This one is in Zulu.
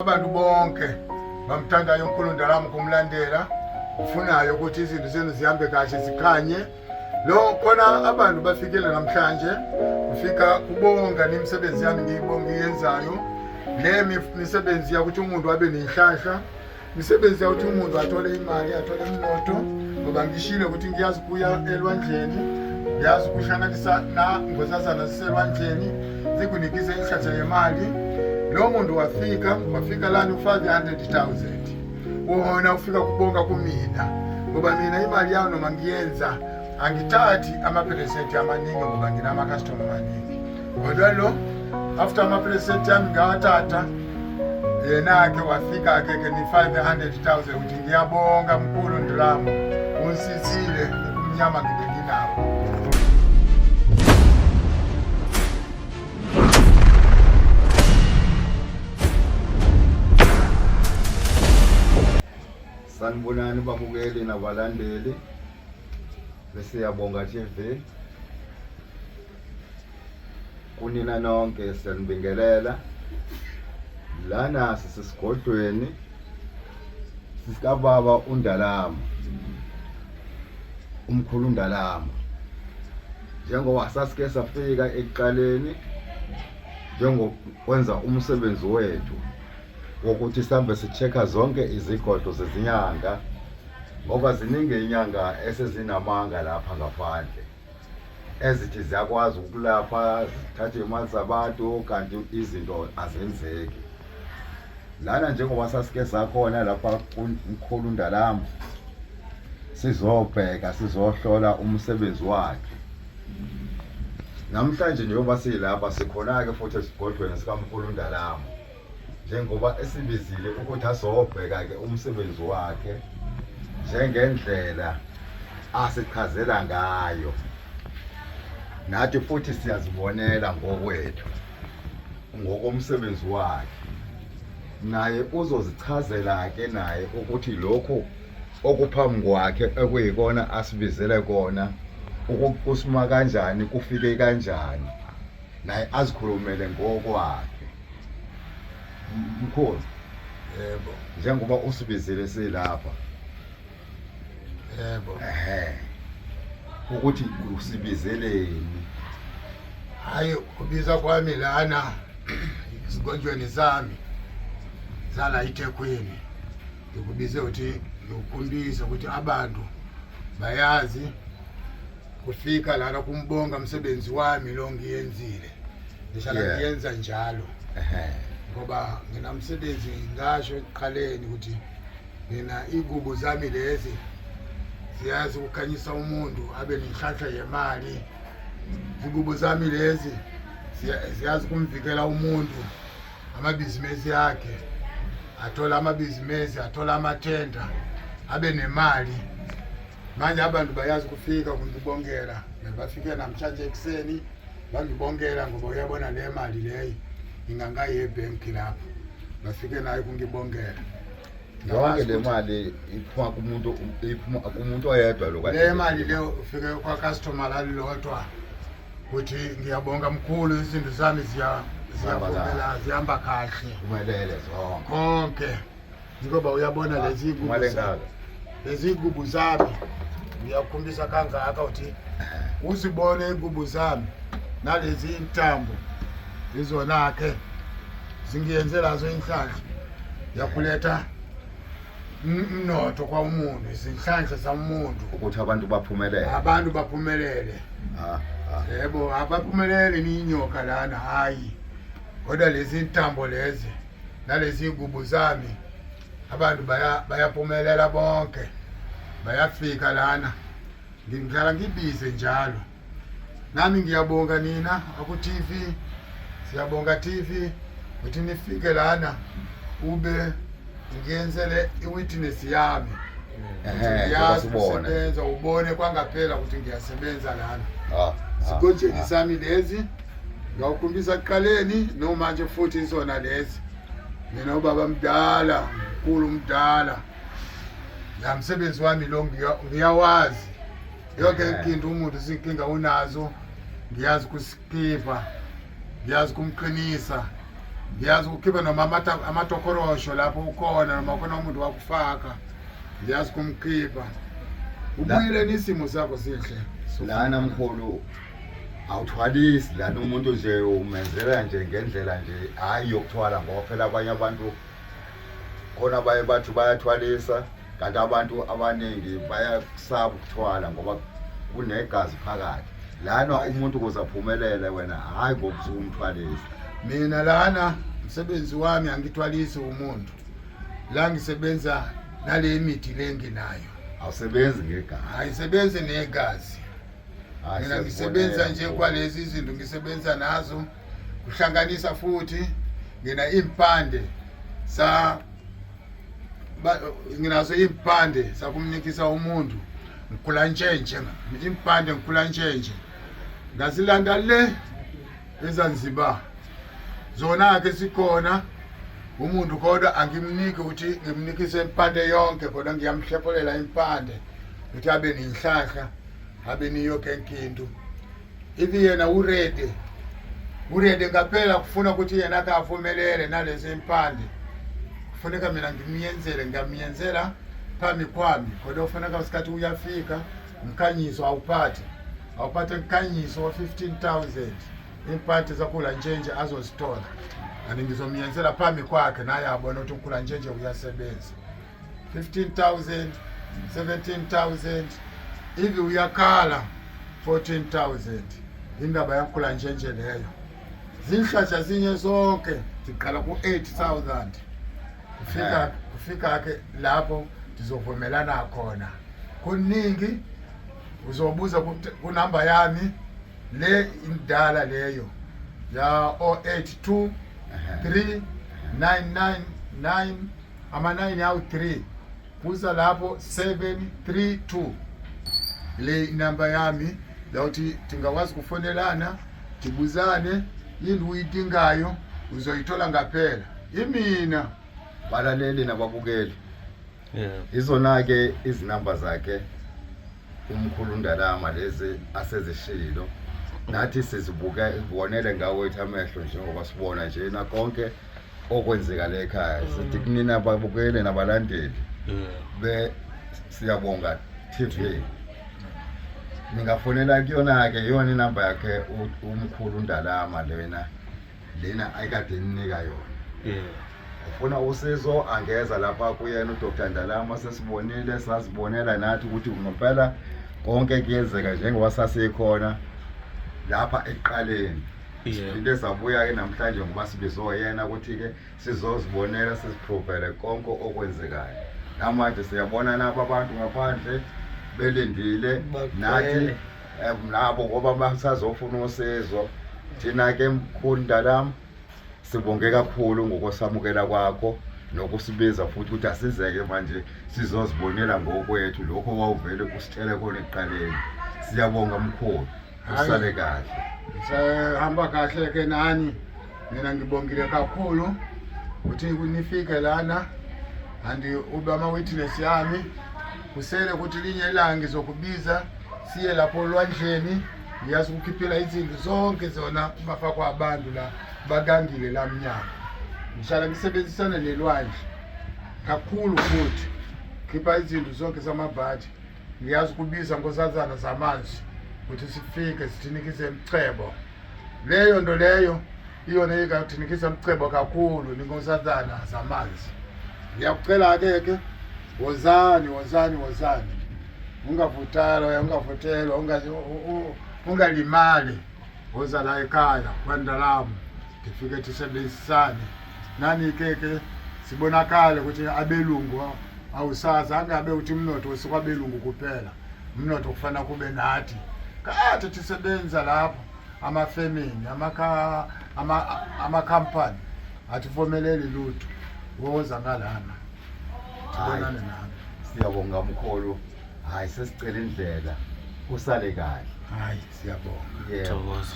Abantu bonke bamthandayo uNkulunkulu ndalama kumlandela ufunayo ukuthi izinto zenu zihambe kahle zikhanye lo khona abantu bafikile namhlanje ufika kubonga nemisebenzi yami ngiyibonga iyenzayo misebenzi yakuthi umuntu abe nenhlanhla misebenzi yakuthi umuntu athole imali athole umnotho ngoba ngishilo ukuthi ngiyazi kuya elwandleni ngiyazi ukuhlanganisa na ngosazana siselwandleni zikunikise inhlanhla yemali. Lo muntu wafika lana ufake 100,000 wona ufika kubonga kumina ngoba mina imali yawo noma ngiyenza angithathi ama-percent amaningi ngoba nginama-customer amaningi kodwa lo after ama-percent yami ngawathatha yena-ke wafika-ke ni-500,000 ukuthi ngiyabonga mkhulu Ndlamo unsizile ubumnyama ngibe nginawo. Sanibonani babukeli nabalandeli besiyabonga TV kunina nonke siyanibingelela lana sisesigodlweni sisikababa uNdalama umkhulu Ndalama njengoba sasike safika ekuqaleni njengokwenza umsebenzi wethu wokuthi sihambe sichecka zonke izigodo zezinyanga ngoba ziningi inyanga esezinamanga lapha ngaphandle ezithi ziyakwazi ukulapha zithathe imali zabantu kanti izinto azenzeki lana njengoba sasike sakhona lapha uMkhulu Ndalama sizobheka sizohlola umsebenzi wakhe namhlanje njengoba silapha sikhona-ke futhi esigodlweni sikaMkhulu Ndalama njengoba esibizile ukuthi azobheka-ke umsebenzi wakhe njengendlela asichazela ngayo nathi futhi siyazibonela ngokwethu ngokomsebenzi wakhe naye uzozichazela-ke naye ukuthi lokhu okuphambi kwakhe ekuyikona asibizele kona ukusima kanjani kufike kanjani naye azikhulumele ngokwakhe. Mkhulu, Yebo. njengoba usibizile silapha. Yebo. Ukuthi usibizeleni? Hayi ubiza kwami lana isigodlweni sami sala eThekwini ngikubize ukuthi ngikukhombisa ukuthi abantu bayazi kufika lana kumbonga umsebenzi wami lo ngiyenzile ngishala ngiyenza njalo ngoba nginamsebenzi ngasho ekuqaleni ukuthi mina igubu zami lezi siyazi ukukhanyisa umuntu abe nenhlanhla yemali igubu zami lezi siyazi kumvikela umuntu amabhizinisi yakhe athola amabhizinisi athola amathenda abe nemali manje abantu bayazi kufika kungibongela bafike namhlanje ekseni bangibongela ngoba uyabona le mali leyo ingangaye ebanki lapho bafike nayo kungibongela yonke le mali iphuma kumuntu oyedwa lo le mali leyo ufike kwa customer lalilodwa ukuthi ngiyabonga mkhulu izinto zami ziyavumela zihamba kahle umelele zonke konke ngoba uyabona lezi igubu zami ngiyakukhombisa kangaka ukuthi uzibone igubu zami nalezi intambo izona-ke zingiyenzelazo inhlanhla yakuletha umnotho kwa umuntu izinhlanhla zamuntu ukuthi abantu baphumelele yebo abaphumelele niyinyoka lana hayi kodwa lezi ntambo lezi nalezi igubu zami abantu bayaphumelela bonke bayafika lana ngihlala ngibize njalo nami ngiyabonga nina aku-TV siyabonga TV ukuthi nifike lana ube ngiyenzele i-witness yami ngiyasebenza ubone kwangaphela ukuthi ngiyasebenza lana sigodlweni sami lezi ngiyawukhombisa ekuqaleni nomanje futhi izona lezi mina ubaba mdala mkhulu mdala la msebenzi wami lo ngiyawazi yonke inkinga umuntu zinkinga unazo ngiyazi kusikipa ngiyazi kumqinisa ngiyazi ukukhipha noma amatokorosho lapho ukhona noma khona umuntu wakufaka ngiyazi kumkhipha ubuyile nisimo sakho sihle lana mkhulu awuthwalisi lana umuntu nje umenzela nje ngendlela nje hayi yokuthwala ngoba phela abanye abantu khona baye bathi bayathwalisa kanti abantu abaningi bayakusaba ukuthwala ngoba kunegazi phakathi lana umuntu ukuze aphumelele wena hayi ngokuthi umthwalisa mina lana umsebenzi wami angithwalisi umuntu la ngisebenza nale mithi lenginayo awusebenzi ngegazi ayisebenzi negazi mina ngisebenza nje kwalezi izinto ngisebenza nazo kuhlanganisa futhi ngina impande nginazo impande sakumnikisa umuntu ngikhula ntshentshe impande ngikhula ntshentshe ngazilanda le eZanzibar zona ke sikhona umuntu kodwa angimniki ukuthi ngimnikise impande yonke kodwa ngiyamhlephelela impande ukuthi abe nenhlahla abe niyo kenkinto ithi yena urede ngaphela kufuna ukuthi yena akavumelele nalezi impande kufuneka mina ngamyenzela phambi kwami kodwa ufuneka isikhathi uyafika umkhanyiso awuphathe umkhanyiso wa 15,000 impande zakhula njenje azozithola and ngizomyenzela phambi kwakhe naye abona ukuthi ukhula njenje uyasebenza 15,000 17,000 ivi uyakhala 14,000 indaba yakhula njenje leyo zinhlahla zinye zonke ziqala ku 8,000 kufika ke lapho ndizovumelana khona kuningi uzobuza kunamba yami le indala leyo ya 082 3999 ama 9 yawu 3 buza lapho 732 le namba yami lawuthi tingakwazi kufonelana tibuzane yini uyidingayo uzoyithola ngaphela imina balaleli nababukeli izona ke izinamba zakhe umkhulu Ndalama lezi asezishilo nathi sizibuka ibonele ngawo ethi amehlo njengoba sibona nje na konke okwenzeka la ekhaya sithi kunina ababukeli nabalandeli be siyabonga TV ningafonela kuyona ke yona inamba yakhe umkhulu Ndalama lena ayikade ninika yona ufuna usizo angeza lapha kuyena uDr Ndalama sesibonile sasibonela nathi ukuthi ngempela konke kuyenzeka njengoba sasikhona lapha eqaleni into ezabuya ke namhlanje ngoba sibizoyena ukuthi ke sizozibonela siziprovele konke okwenzekayo namanje siyabona napha abantu ngaphandle belindile nathi nabo ngoba basazofuna usizo thina ke mkhulu Ndalama sibonge kakhulu ngokusamukela kwakho nokusibiza futhi ukuthi asizeke manje sizozibonela ngokwethu lokho wawuvele kusitshele khona eqaleni siyabonga mkhulu usale kahle sihamba kahle ke nani mina ngibongile kakhulu ukuthi kunifike lana andi ube ama witness yami kusele ukuthi linye ilanga ngizokubiza siye lapho olwandleni ngiyazi ukukhiphela izinto zonke zona bafakwa abantu la bagangile la mnyaka ngishala ngisebenzisana nelwandle kakhulu futhi khipha izinto zonke zamabhathi ngiyazi ukubiza ngosazana zamanzi ukuthi sifike sithinikise emcebo leyo nto leyo iyona ikathinikisa emcebo kakhulu ningosazana zamanzi ngiyakucela ke wozani ungavuthala ungavutelwa ungalimali woza la ekhaya kwaNdalama ndifike tisebenzisane nani ke sibonakale ukuthi abelungu awusaza angabe uthi mnotho usikwabelungu kuphela mnotho kufana kube nathi kade tisebenza lapho amafemini ama-company ativumeleli lutho woza ngalana sibonane nami siyabonga mkhulu hayi sesicela indlela usale kahle hayi siyabonga Thokoza